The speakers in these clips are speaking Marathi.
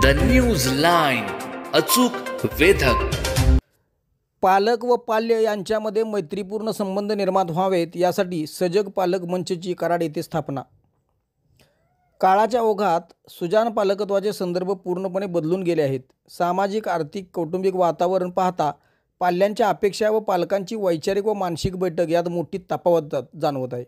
द न्यूज लाईन, अचूक वेधक। पालक व पाल्य यांच्यामध्ये मैत्रीपूर्ण संबंध निर्माण व्हावेत यासाठी सजग पालक मंचची कराड येथे स्थापना। काळाच्या ओघात सुजाण पालकत्वाचे संदर्भ पूर्णपणे बदलून गेले आहेत। सामाजिक, आर्थिक, कौटुंबिक वातावरण पाहता पाल्यांच्या अपेक्षा व पालकांची वैचारिक व मानसिक बैठक यात मोठी तफावत जाणवत आहे।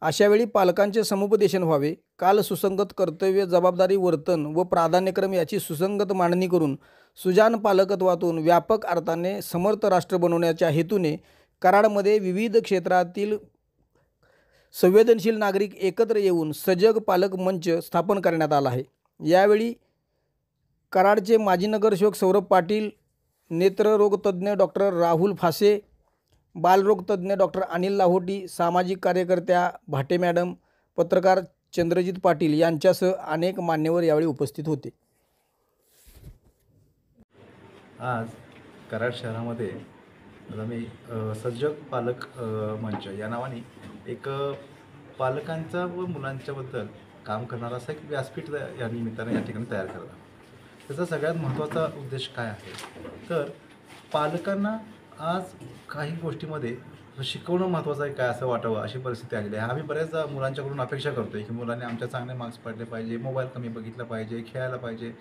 अशावेळी पालकांचे समुपदेशन व्हावे, काल सुसंगत कर्तव्य, जबाबदारी, वर्तन व प्राधान्यक्रम याची सुसंगत मांडणी करून सुजाण पालकत्वातून व्यापक अर्थाने समर्थ राष्ट्र बनवण्याच्या हेतूने कराडमध्ये विविध क्षेत्रातील संवेदनशील नागरिक एकत्र येऊन सजग पालक मंच स्थापन करण्यात आला आहे। यावेळी कराडचे माजी नगरसेवक सौरभ पाटील, नेत्ररोग तज्ज्ञ डॉक्टर राहुल फासे, बालरोग तज्ज्ञ डॉक्टर अनिल लाहोटी, सामाजिक कार्यकर्त्या भाटे मॅडम, पत्रकार चंद्रजित पाटील यांच्यासह अनेक मान्यवर यावेळी उपस्थित होते। आज कराड शहरामध्ये आम्ही सजग पालक मंच या नावाने एक पालकांचा व मुलांच्याबद्दल काम करणारा असा एक व्यासपीठ या निमित्ताने या ठिकाणी तयार करला। त्याचा सगळ्यात महत्त्वाचा उद्देश काय आहे तर पालकांना आज काही गोष्टीमध्ये शिकवणं महत्त्वाचं आहे काय असं वाटावं अशी परिस्थिती आलेली आहे। आम्ही बऱ्याच मुलांच्याकडून अपेक्षा करतोय की मुलांनी आमच्या चांगले मार्क्स पडले पाहिजे, मोबाईल कमी बघितला पाहिजे, खेळायला पाहिजे,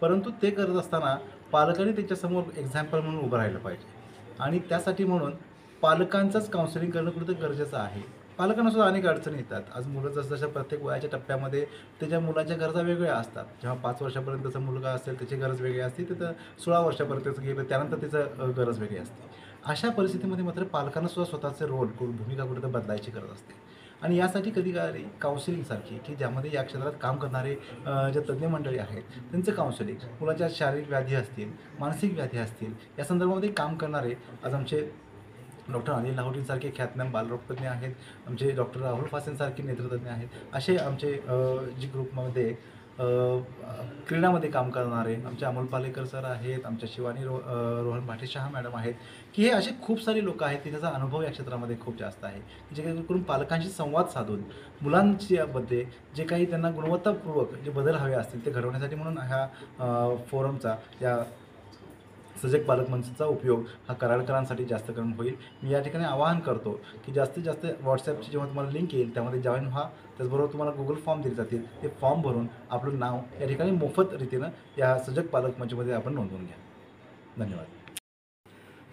परंतु ते करत असताना पालकांनी त्याच्यासमोर एक्झाम्पल म्हणून उभं राहिलं पाहिजे आणि त्यासाठी म्हणून पालकांचंच काउन्सिलिंग करणं कुठं गरजेचं आहे। पालकांना सुद्धा अनेक अडचणी येतात। आज मुलं जसं प्रत्येक वयाच्या टप्प्यामध्ये त्याच्या मुलाच्या गरजा वेगवेगळ्या असतात। जेव्हा 5 वर्षापर्यंतचा मुलगा असेल त्याची गरज वेगळी असते, तिथं 16 वर्षापर्यंतचं गेलं त्यानंतर त्याचं गरज वेगळी असते। अशा परिस्थितीमध्ये मात्र पालकांना सुद्धा स्वतःचे रोल भूमिका कुठं बदलायची गरज असते आणि यासाठी कधी काउन्सिलिंगसारखी की ज्यामध्ये या क्षेत्रात काम करणारे जे तज्ज्ञ मंडळी आहेत त्यांचं काउन्सिलिंग, मुलाच्या शारीरिक व्याधी असतील, मानसिक व्याधी असतील या संदर्भामध्ये काम करणारे आज आमचे डॉक्टर अनिल लाहोटींसारखे ख्यातनाम बालरोगतज्ञ आहेत, आमचे डॉक्टर राहुल फासेंसारखे नेत्रतज्ञ आहेत, असे आमचे जी ग्रुपमध्ये क्रीडामध्ये काम करणारे आमचे अमोल पालेकर सर आहेत, आमच्या शिवानी रोहन भाटेशाह मॅडम आहेत की हे असे खूप सारे लोक आहेत की त्याचा अनुभव या क्षेत्रामध्ये खूप जास्त आहे की जेणेकरून पालकांशी संवाद साधून मुलांच्यामध्ये जे काही त्यांना गुणवत्तापूर्वक जे बदल हवे असतील ते घडवण्यासाठी म्हणून ह्या फोरमचा या सजग पालक मंचचा उपयोग हा कराडकरांसाठी जास्त करून होईल। मी या ठिकाणी आवाहन करतो की जास्तीत जास्त व्हॉट्सॲपची जेव्हा तुम्हाला लिंक येईल त्यामध्ये जॉईन व्हा, त्याचबरोबर तुम्हाला गुगल फॉर्म दिले जातील, ते फॉर्म भरून आपलं नाव या ठिकाणी मोफत रीतीनं या सजग पालक मंचमध्ये आपण नोंदवून घ्या। धन्यवाद।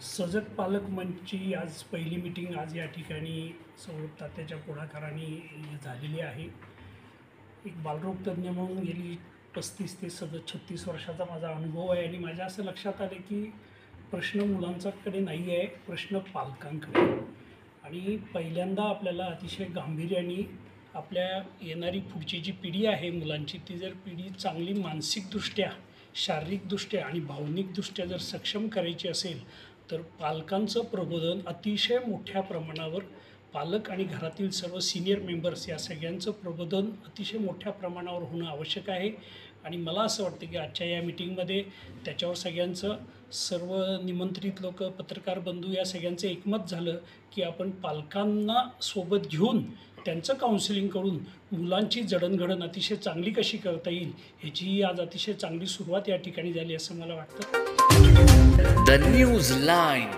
सजग पालक मंचची आज पहिली मीटिंग आज या ठिकाणी सौरभ तात्याच्या पुढाकाराने झालेली आहे। एक बालरोग तज्ज्ञ म्हणून गेली 35 ते 36 वर्षाचा माझा अनुभव आहे आणि माझ्या असं लक्षात आले की प्रश्न मुलांच्याकडे नाही आहे, प्रश्न पालकांकडे। आणि पहिल्यांदा आपल्याला अतिशय गांभीर्याने आपल्या येणारी पुढची जी पिढी आहे मुलांची, ती जर पिढी चांगली मानसिकदृष्ट्या, शारीरिकदृष्ट्या आणि भावनिकदृष्ट्या जर सक्षम करायची असेल तर पालकांचं प्रबोधन अतिशय मोठ्या प्रमाणावर, पालक आणि घरातील सर्व सिनियर मेंबर्स या सगळ्यांचं प्रबोधन अतिशय मोठ्या प्रमाणावर होणं आवश्यक आहे। आणि मला असं वाटतं की आजच्या या मीटिंगमध्ये त्याच्यावर सगळ्यांचं, सर्व निमंत्रित लोक, पत्रकार बंधू या सगळ्यांचं एकमत झालं की आपण पालकांना सोबत घेऊन त्यांचं काउन्सिलिंग करून मुलांची जडणघडण अतिशय चांगली कशी करता येईल ह्याची आज अतिशय चांगली सुरुवात या ठिकाणी झाली असं मला वाटतं। द न्यूज लाईन,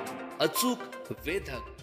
अचूक वेधक।